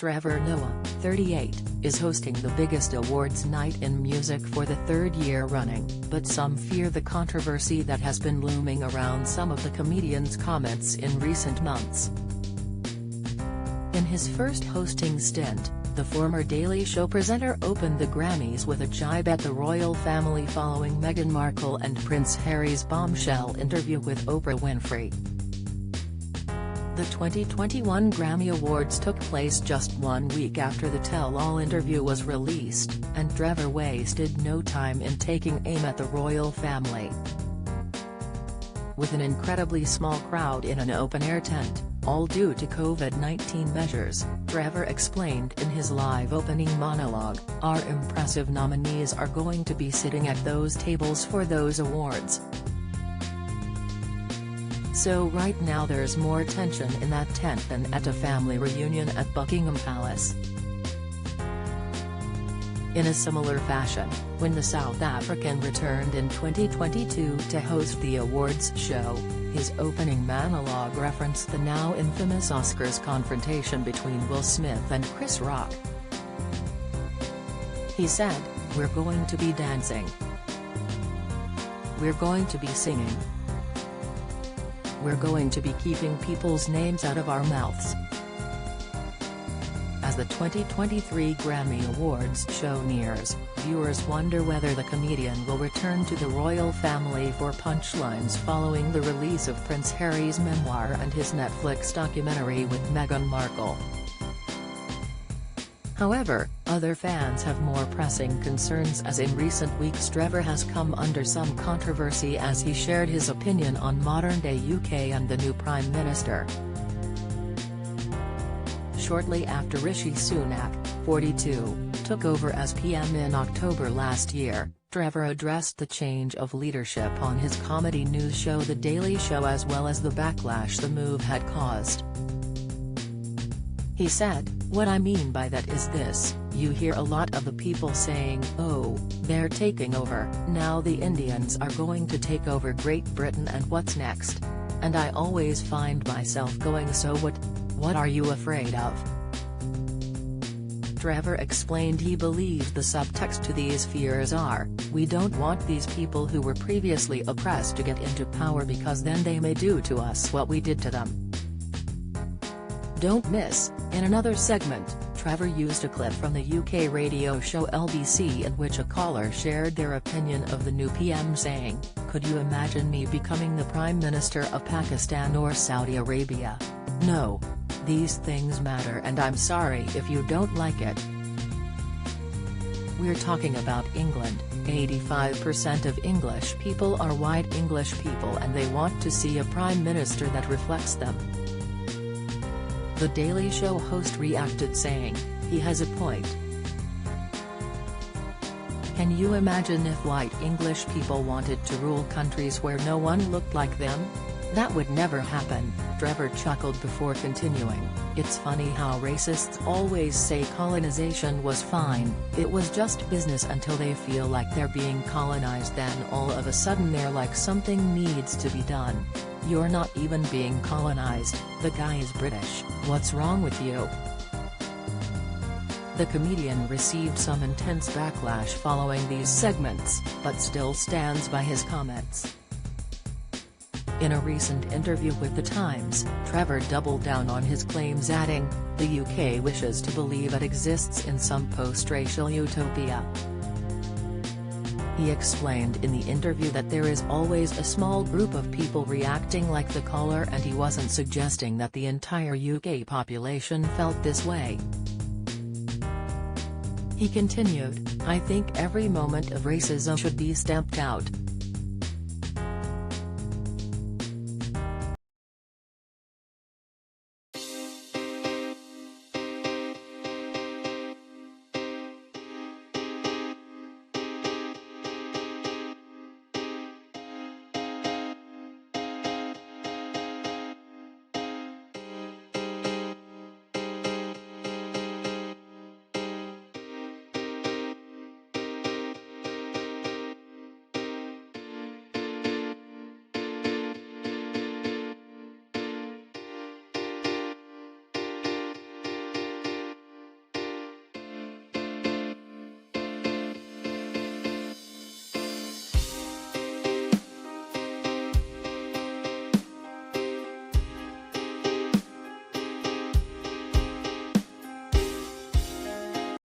Trevor Noah, 38, is hosting the biggest awards night in music for the third year running, but some fear the controversy that has been looming around some of the comedian's comments in recent months. In his first hosting stint, the former Daily Show presenter opened the Grammys with a jibe at the royal family following Meghan Markle and Prince Harry's bombshell interview with Oprah Winfrey. The 2021 Grammy Awards took place just 1 week after the tell-all interview was released, and Trevor wasted no time in taking aim at the royal family. With an incredibly small crowd in an open-air tent, all due to COVID-19 measures, Trevor explained in his live opening monologue, "Our impressive nominees are going to be sitting at those tables for those awards. So right now there's more tension in that tent than at a family reunion at Buckingham Palace." In a similar fashion, when the South African returned in 2022 to host the awards show, his opening monologue referenced the now infamous Oscars confrontation between Will Smith and Chris Rock. He said, "We're going to be dancing. We're going to be singing. We're going to be keeping people's names out of our mouths." As the 2023 Grammy Awards show nears, viewers wonder whether the comedian will return to the royal family for punchlines following the release of Prince Harry's memoir and his Netflix documentary with Meghan Markle. However, other fans have more pressing concerns, as in recent weeks Trevor has come under some controversy as he shared his opinion on modern-day UK and the new Prime Minister. Shortly after Rishi Sunak, 42, took over as PM in October last year, Trevor addressed the change of leadership on his comedy news show The Daily Show, as well as the backlash the move had caused. He said, "What I mean by that is this: you hear a lot of the people saying, 'Oh, they're taking over, now the Indians are going to take over Great Britain and what's next?' And I always find myself going, so what are you afraid of?" Trevor explained he believed the subtext to these fears are, "We don't want these people who were previously oppressed to get into power, because then they may do to us what we did to them." Don't miss, in another segment, Trevor used a clip from the UK radio show LBC in which a caller shared their opinion of the new PM, saying, "Could you imagine me becoming the Prime Minister of Pakistan or Saudi Arabia? No. These things matter, and I'm sorry if you don't like it. We're talking about England. 85% of English people are white English people, and they want to see a Prime Minister that reflects them." The Daily Show host reacted saying, "He has a point. Can you imagine if white English people wanted to rule countries where no one looked like them? That would never happen." Trevor chuckled before continuing, "It's funny how racists always say colonization was fine, it was just business, until they feel like they're being colonized, then all of a sudden they're like something needs to be done. You're not even being colonized, the guy is British, what's wrong with you?" The comedian received some intense backlash following these segments, but still stands by his comments. In a recent interview with The Times, Trevor doubled down on his claims, adding, "The UK wishes to believe it exists in some post-racial utopia." He explained in the interview that there is always a small group of people reacting like the caller, and he wasn't suggesting that the entire UK population felt this way. He continued, "I think every moment of racism should be stamped out.